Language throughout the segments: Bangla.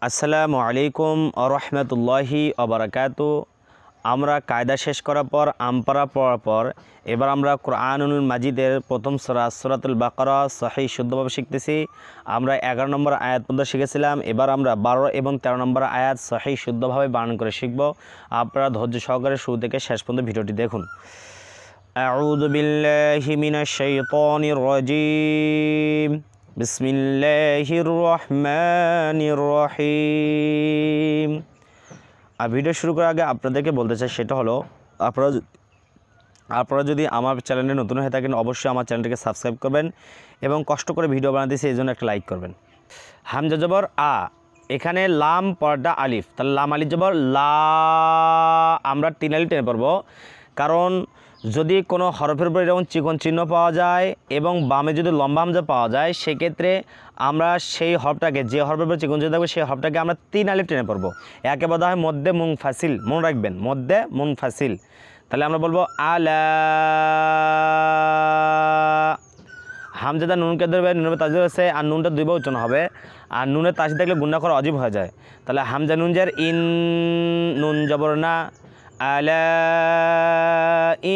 আসসালামু আলাইকুম আরহামতুল্লাহি আবরাকাতু। আমরা কায়দা শেষ করার পর আমপারা পড়ার পর এবার আমরা কোরআনুল মাজিদের প্রথম সূরা সূরাতুল বাকারা সহিহ শুদ্ধভাবে শিখতেছি। আমরা 11 নম্বর আয়াত পর্যন্ত শিখেছিলাম। এবার আমরা 12 এবং 13 নম্বর আয়াত সহিহ শুদ্ধভাবে বানান করে শিখব। আপনারা ধৈর্য সহকারে শুরু থেকে শেষ পর্যন্ত ভিডিওটি দেখুন। আউযু বিল্লাহি মিনাশ শাইতানির রাজীম। বিসমিল্লাহির রহমানির রহিম। আর ভিডিও শুরু করার আগে আপনাদেরকে বলতে চাই, সেটা হলো আপনারা যদি আমার চ্যানেলে নতুন হয়ে থাকেন অবশ্যই আমার চ্যানেলটিকে সাবস্ক্রাইব করবেন এবং কষ্ট করে ভিডিও বানাতেছি এই জন্য একটা লাইক করবেন। হামজা জবর আ, এখানে লাম পরটা আলিফ, তাহলে লাম আলিফ জবর লা, আমরা 3 আলিফ টেনে পড়ব। কারণ যদি কোনো হরফের উপর এরকম চিকন চিহ্ন পাওয়া যায় এবং বামে যদি লম্বা হামজা পাওয়া যায়, সেক্ষেত্রে আমরা সেই হরফটাকে, যে হরফের উপর চিকন চিহ্ন থাকবে সেই হরফটাকে আমরা 3 আলিফ টেনে পড়ব। একে বলা হয় মধ্যে মুনফাসিল, মনে রাখবেন মধ্যে মুনফাসিল। তাহলে আমরা বলবো আলা, হামজাদা নুনকে ধরবে, নুনের তাজিদ আছে আর নুনটা 2 বার উচ্চারণ হবে। আর নুনের তাজিদ থাকলে গুণা করা অজীব হয়ে যায়। তাহলে হামজা নুন জার ইন, নুন জবর না, আলা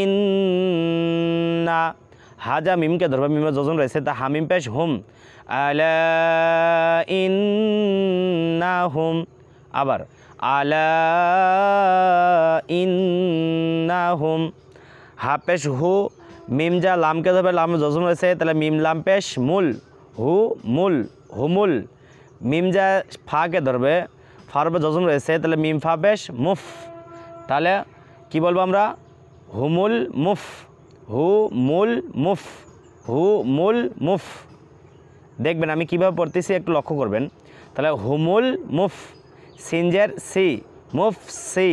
ইন্না। হাজা মিমকে ধরবে, মিমের যজন রয়েছে, তা হামিম পেশ হুম, আলা ইন্না হুম। আবার আলা ইন্না হুম। হা পেশ হু, মিম যা লামকে ধরবে, লামের যজন রয়েছে, তাহলে মিম লাম পেশ মুল, হু মুল, হুমুল। মিম যা ফাকে ধরবে, ফার উপর যজন রয়েছে, তাহলে মিম ফা পেশ মুফ। তাহলে কি বলবো আমরা? হুমুল মুফ, হু মুল মুফ, হু মুল মুফ। দেখবেন আমি কীভাবে পড়তেছি একটু লক্ষ্য করবেন। তাহলে হুমুল মুফ, সিনজের সি, মুফ সি।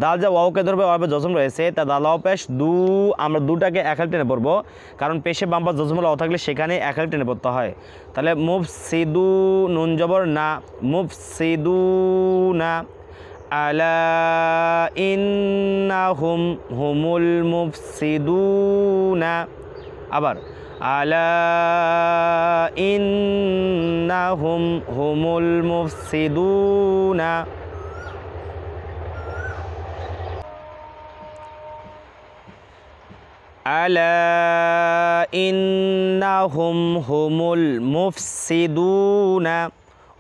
দাল যা ওয়াওকে ধরবে, ওয়াবে জজম রয়েছে, তা দালাও পেশ দু, আমরা দুটাকে এক হাল টেনে পড়বো। কারণ পেশে বাম্পা জজমুল ওয়াও থাকলে সেখানে এক হাল টেনে পড়তে হয়। তাহলে মুফ সিদু, নুন জবর না, মুফ সিদু না। আলা ইন্নাহুম হুমুল মুফসিদুনা। আবার আলা ইন্নাহুম হুমুল মুফসিদুনা। আলা ইন্নাহুম হুমুল মুফসিদুনা।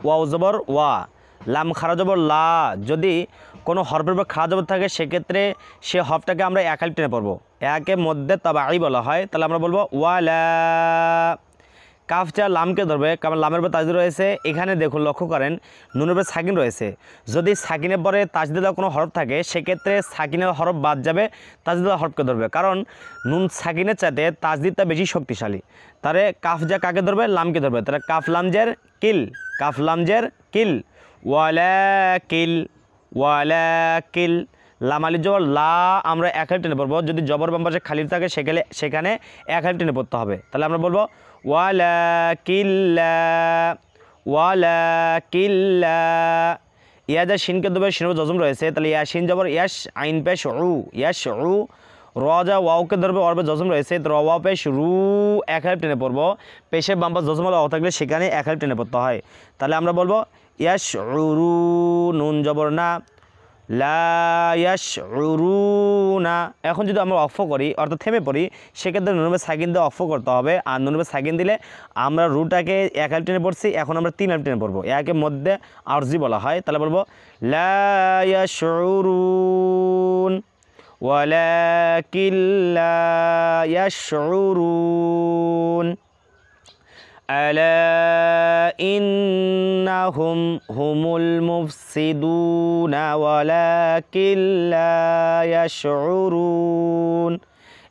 ওয়াও জবর ওয়া, লাম খারা জবর লা। যদি কোনো হরফের উপর খারা জবর থাকে সেক্ষেত্রে সে হরফটাকে আমরা এক আলিফ টেনে পড়বো, একে মধ্যে তাবাই বলা হয়। তাহলে আমরা বলবো ওয়ালা। কাফ যা লামকে ধরবে, কারণ লামের উপর তাজদিদ রয়েছে। এখানে দেখুন লক্ষ্য করেন নুনের উপর সাকিন রয়েছে। যদি সাকিনের পরে তাজদিদা কোনো হরফ থাকে সেক্ষেত্রে সাকিনের হরফ বাদ যাবে, তাজদিদা হরফকে ধরবে। কারণ নুন সাকিনের চাইতে তাজদিদটা বেশি শক্তিশালী। তাহলে কাফ যা কাকে ধরবে? লামকে ধরবে। তাহলে কাফ লামজের কিল, কাফ লামজের কিল, ওয়ালাকিল, ওয়ালাকিল। লাম আলিফ জবর লা, আমরা এক হাল টেনে পড়বো। যদি জবর বাম পাশে খালি থাকে সেখানে এক হাল টেনে পড়তে হবে। তাহলে আমরা বলবো ওয়ালাকিল্লা, ওয়ালাকিল্লা। ইয়া যা শিনকে ধরবে, শিনের উপর জজম রয়েছে, তাহলে ইয়া শিন জবর ইয়াশ, আইন পেশ উ, ইয়াশ উ। র যা ওয়াওকে ধরবে, ওর উপর জজম রয়েছে, তো র ওয়া পেশ রু, এক হাল টেনে পড়বো। পেশে বাম পাশ জজম ওয়াও থাকলে সেখানে এক হাল টেনে পড়তে হয়। তাহলে আমরা বলবো ইয়াশ উরু, নুন জবর না, লা ইয়াশউরুনা। এখন যদি আমরা অক্ফ করি অর্থাৎ থেমে পড়ি, সেক্ষেত্রে নুনবে সাকিন দিয়ে অক্ফ করতে হবে। আর নুনবে সাকিন দিলে আমরা রুটাকে এক আলিফ টেনে পড়ছি, এখন আমরা 3 আলিফ টেনে পড়বো, একে মধ্যে আরজি বলা হয়। তাহলে বলবো লা ইয়াশউরুন, ওয়ালাকিন লা ইয়াশউরুন। আলা ইন্নাহুম হুমুল মুফসিদুনা ওয়ালাকিন লা ইয়াশউরুন।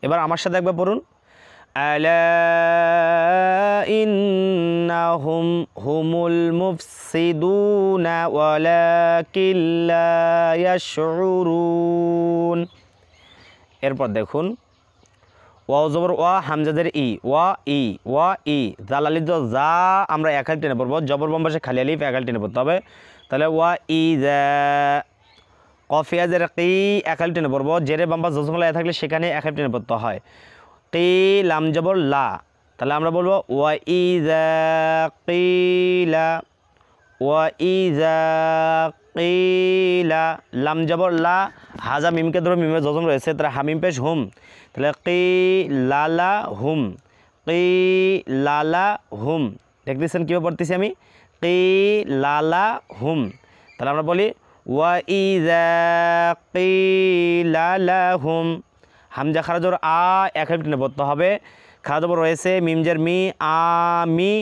এবার আমার সাথে একবার পড়ুন, আলা ইন্নাহুম হুমুল মুফসিদুনা ওয়ালাকিন লা ইয়াশউরুন। এরপর দেখুন ওয়াও জবর ওয়া, হামজাদের ই, ওয়া ই, ওয়া ই। জাল আলিফ যা, আমরা এক আলিফ টেনে পড়বো। জবর বাম পাশে খালি আলিফ, এক আলিফ টেনে পড়তে হবে। তাহলে ওয়া ই যা। কফিয়া জের কি, এক আলিফ টেনে পড়বো। জেরে বাম পাশ জজমলা থাকলে সেখানে এক আলিফ টেনে পড়তে হয়। কি লাম জবর লা, তাহলে আমরা বলবো ওয়া ইযা কিলা, ওয়াইজা কিলা লাম জবর লা হাজা মিমকে ধরে মিমে জজম রয়েছে তাহলে হামিম পেশ হুম তাহলে কিলালা হুম কিলালা হুম দেখতেছেন কীভাবে পড়তেছি আমি কিলালা হুম তাহলে আমরা বলি ওয়াইজা কিলালা হুম হামজা খারাজর আ এক টেনে পড়তে হবে খারাজবর রয়েছে মিমজের মি আমি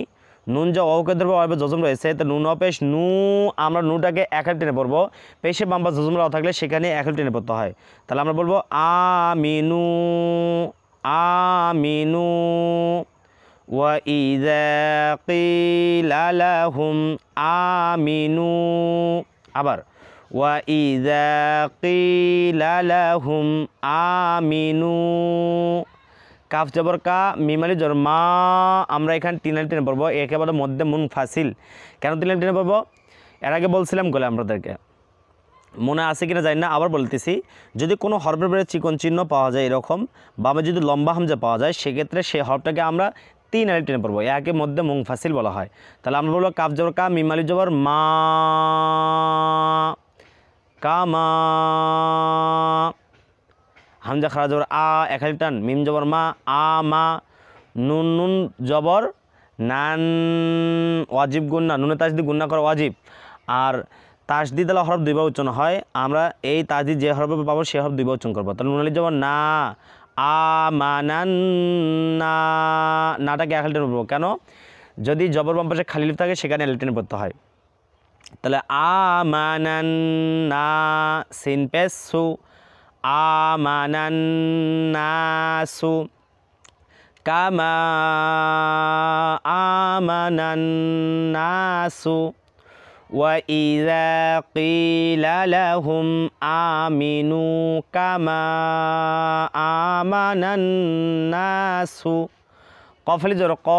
নুন যা ওকে ধরবো অল্প জজম রয়েছে তো নুন অপেশ নু আমরা নুটাকে এক টেনে পড়বো পেশে বাম্বা জজম রাও থাকলে সেখানে এক টেনে পড়তে হয় তাহলে আমরা বলবো আমিনু আমিনু ওয়াইযা কিলা লাহুম আমিনু আবার ওয়াইযা কিলা লাহুম আমিনু কাফ জবর কা মিমালি জবর মা আমরা এখানে তিন লাইন টেনে পড়বো একেবারে মধ্যে মুনফাসিল কেন তিন লাইন টেনে পড়বো এর আগে বলছিলাম গলে আমাদেরকে মনে আছে কিনা জানি না আবার বলতেছি যদি কোনো হরফের পরে চিকন চিহ্ন পাওয়া যায় এরকম বামে যদি লম্বা হামজা পাওয়া যায় সেক্ষেত্রে সেই হরফটাকে আমরা তিন লাইন টেনে পড়বো একে মধ্যে মুনফাসিল বলা হয় তাহলে আমরা বলবো কাফ জবর কা মিমালি জবর মা কামা হামজা খারা জবর আ এক টান মিম জবর মা আ মা নুন নুন জবর নান ওয়াজিব গুন্না নুনে তাজদি গুন্না করা ওয়াজিব আর তাজদি দ্বারা হরফ দুইবার উচ্চারণ হয় আমরা এই তাজদি যে হরফ পাবো সে হরফ দুইবার উচ্চারণ করবো তাহলে নুনালি জবর না আ মানান না নাটাকে এক টেনে পড়বো কেন যদি জবর বাম পাশে খালি লিফ থাকে সেখানে এক টেনে পড়তে হয় তাহলে আ মানান না সিন পেস সু আমানান নাসু কামা আমানান নাসু ওয়াইযা কিলা লাহুম আমিনু কামা আমানান নাসু কফলি জোর ক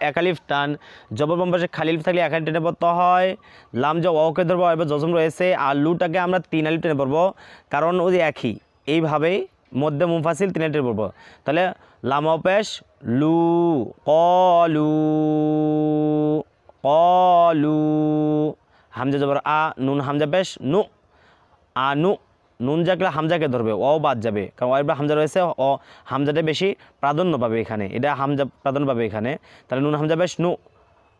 একালিফ টান জবর বাম পাশে খালি লিফ থাকলে এক টেনে পড়তে হয় লাম যে ওকে ধরবো এবার জজম রয়েছে আর লুটাকে আমরা তিন আলিফ টেনে পড়বো কারণ ওই একই এইভাবেই মধ্যে মুনফাসিল তিন আলিফ টেনে পড়বো তাহলে লাম পেশ লু কলু কলু হামজা জবর আ নুন হামজা পেশ নু আনু নুন জাগলে হামজাকে ধরবে ও বাদ যাবে কারণ এবার হামজা রয়েছে ও হামজাটা বেশি প্রাধান্য পাবে এখানে এটা হামজা প্রাধান্য পাবে এখানে তাহলে নুন হামজা পেশ নু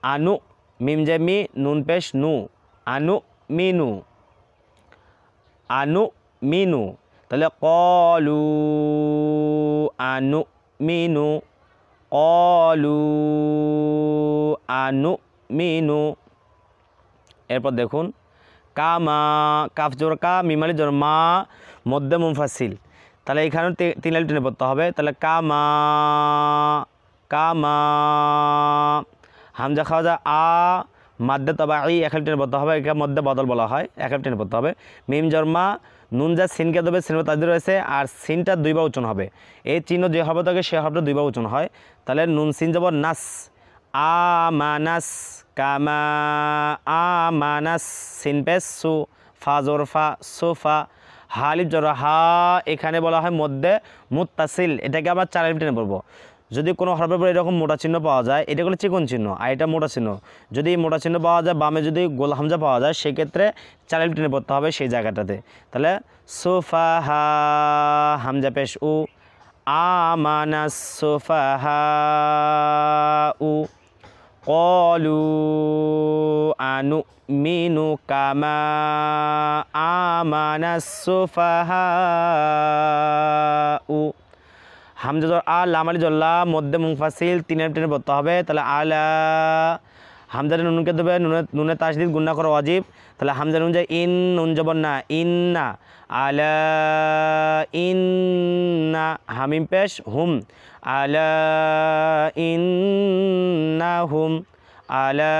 আনু মিম জে মি নুন পেশ নু আনু মিনু আনু মিনু তাহলে কলু আনু মিনু কলু আনু মিনু এরপর দেখুন কামা কাফ জোর কা মিমালি জোর মা মধ্যে মুনফাসিল তাহলে এখানেও তিন লাইন টেনে পড়তে হবে তাহলে কামা কামা হামজা খাওয়া আ মাদ্দে তবা এই এক টেনে পড়তে হবে এখানে মধ্যে বদল বলা হয় এক টেনে পড়তে হবে মিম জর্মা নুন যা সিনকে দেবে সিনবা তাদের রয়েছে আর সিনটা দুইবার উচ্চারণ হবে এই চিহ্ন যে হরফ থাকে সে হরফটা দুইবার উচ্চারণ হয় তাহলে নুন সিন যাব নাস আমানাস কামা আমানাস সিন পেস সু ফা জোর ফা সোফা হালিফ জোর হা এখানে বলা হয় মধ্যে মুত্তাসিল এটাকে আমরা চার আলিফ টেনে পড়বো যদি কোনো হরফের পরে এরকম মোটা চিহ্ন পাওয়া যায় এটা হলো চিকন চিহ্ন আর এটা মোটা চিহ্ন যদি মোটা চিহ্ন পাওয়া যায় বামে যদি গোল হামজা পাওয়া যায় সেক্ষেত্রে চার আলিফ টেনে পড়তে হবে সেই জায়গাটাতে তাহলে সোফাহা হামজা পেশ উ আমানাস সোফাহা উ কলু আনু মিনু কামা আমানাস সোফাহা উ হামজা জর আ লামালি জল্লা মধ্যে মুনফাসিল তিন আলিফ টেনে পড়তে হবে তাহলে আলা হামজারে নুনকে দেবে নুনে তাসদিদ গুন্না করা ওয়াজিব তাহলে হামজা নুন যায় ইন নুন জবর না ইন্না আলা ইন্না হামিম পেশ হুম আলা ইন্না হুম আলা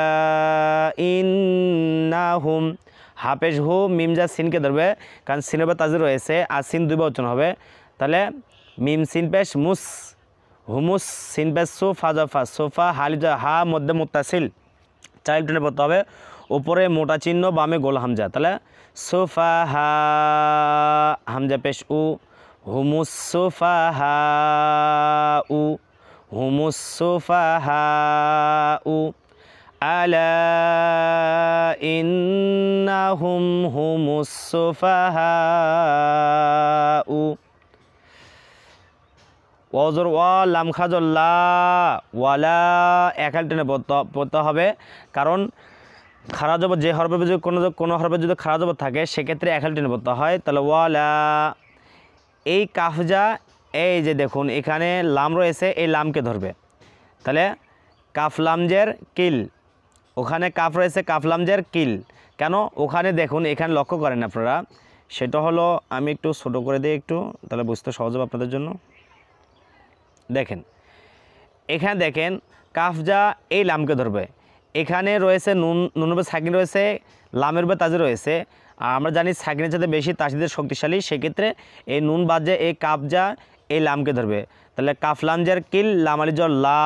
ইন্না হুম হাফেজ হু মিম যা সিনকে ধরবে কারণ সিনের বা তাজির রয়েছে আর সিন দুইবার উচ্চারণ হবে তাহলে মিম সিন পেশ মুস হুমুস সিন পেশ সোফা জফা সোফা হালিজা হা মধ্যে মুত্তাসিল চার টেনে পড়তে হবে উপরে মোটা চিহ্ন বামে গোল হামজা তাহলে সোফা হা হামজা পেশ উ হুমুস সোফা হা উ হুমুস সোফা হা উ আলা ইন্নাহুম হুমুস সুফাহাউ। ওয়াজর ওয়া লাম খাজর লা, ওয়ালা একাল টেনে পড়তে হবে, কারণ খারা জবর যে হরফে যদি কোনো হরফে যদি খারা জবর থাকে সেক্ষেত্রে একাল টেনে পড়তে হয়। তাহলে ওয়ালা, এই কাফজা, এই যে দেখুন এখানে লাম রয়েছে, এই লামকে ধরবে, তাহলে কাফ লামজের কিল, ওখানে কাফ রয়েছে কাফ লামজের কিল। কেন ওখানে দেখুন, এখানে লক্ষ্য করেন আপনারা, সেটা হলো, আমি একটু ছোটো করে দিই একটু, তাহলে বুঝতে সহজ হবে আপনাদের জন্য। দেখেন এখানে দেখেন কাফজা এই লামকে ধরবে, এখানে রয়েছে নুনের উপর সাকিন রয়েছে, লামের উপর তাজি রয়েছে, আর আমরা জানি সাকিনের সাথে বেশি তাসদিদের শক্তিশালী, সেক্ষেত্রে এই নুন বাজে এই কাফজা এই লামকে ধরবে। তাহলে কাফ লামজের কিল, লাম আলি জর লা,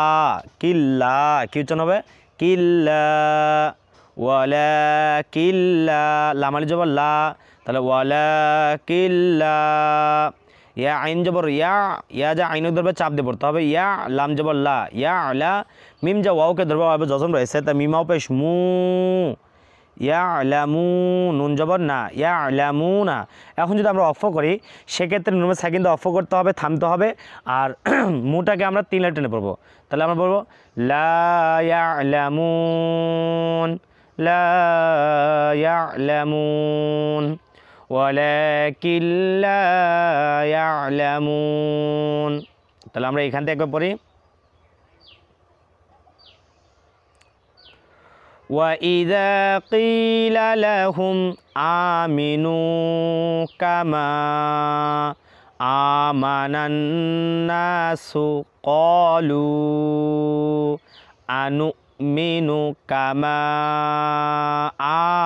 কিল্লা, কি উচ্চারণ হবে? কিল্লা, ওয়ালা কিল্লা, লাম আলি জবর লা, তাহলে ওয়ালা কিল্লা। ইয়া আইন জবর ইয়া, ইয়া যা আইন ধরবে চাপ দিয়ে পড়তে হবে, ইয়া লাম জবর লা, ইয়া আলা, মিম যা ওয়াওকে ধরবে, ওয়াও জজম রয়েছে, তা মিমাও পেশ মু, ইয়া আলামু, নুন জবর না, ইয়া আলামু না। এখন যদি আমরা অফ করি সেক্ষেত্রে নুনের সাকিন অফ করতে হবে, থামতে হবে, আর মুটাকে আমরা 3 লাইন টেনে পড়বো। তাহলে আমরা বলবো লা ইয়ালামুন, লা ইয়ালামুন, ওয়ালাকিন লা ইয়ালামুন। তাহলে আমরা এখান থেকে একবার পড়ি, وَإِذَا قِيلَ لَهُمْ آمِنُوا كَمَا آمَنَ النَّاسُ قَالُوا أَنُؤْمِنُ كَمَا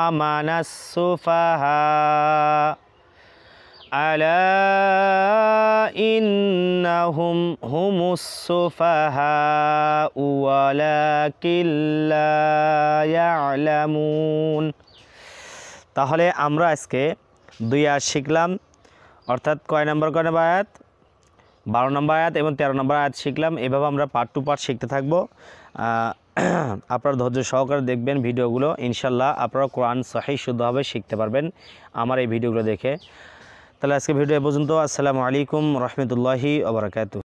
آمَنَ السُّفَهَاءُ أَلَا إِنَّهُمْ هُمُ السُّفَهَاءُ وَلَكِنْ لَا يَعْلَمُونَ। তাহলে আমরা আজকে 2 আয়াত শিখলাম, অর্থাৎ কয় নম্বর আয়াত? 12 নম্বর আয়াত এবং 13 নম্বর আয়াত শিখলাম। এভাবে আমরা পার্ট টু পার্ট শিখতে থাকবো। আপনারা ধৈর্য সহকারে দেখবেন ভিডিওগুলো, ইনশাল্লাহ আপনারা কোরআন সহিহ শুদ্ধভাবে শিখতে পারবেন আমার এই ভিডিওগুলো দেখে। তাহলে আজকে ভিডিও এ পর্যন্ত। আসসালামু আলাইকুম রহমতুল্লাহি ওয়া বারাকাতুহু।